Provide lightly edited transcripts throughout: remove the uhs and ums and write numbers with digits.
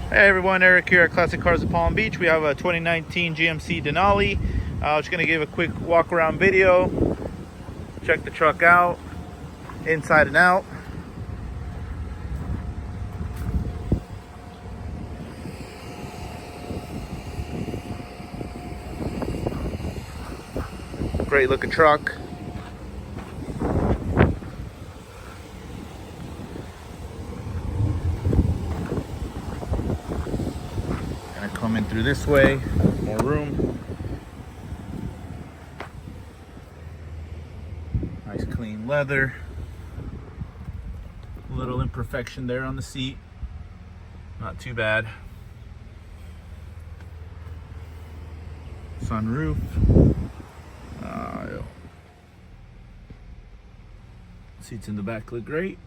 Hey everyone, Eric here at Classic Cars of Palm Beach. We have a 2019 GMC Denali. Just going to give a quick walk around video. Check the truck out, inside and out. Great looking truck. Gonna come in through this way, more room. Nice clean leather. A little imperfection there on the seat. Not too bad. Sunroof. Seats in the back look great.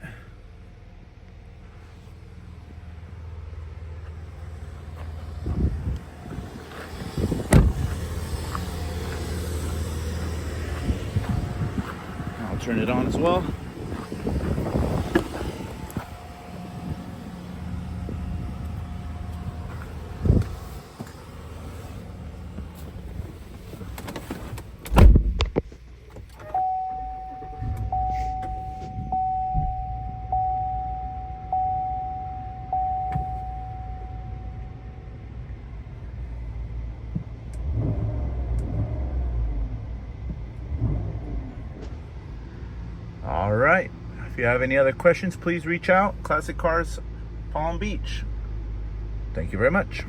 I'll turn it on as well. All right. If you have any other questions, please reach out. Classic Cars Palm Beach. Thank you very much.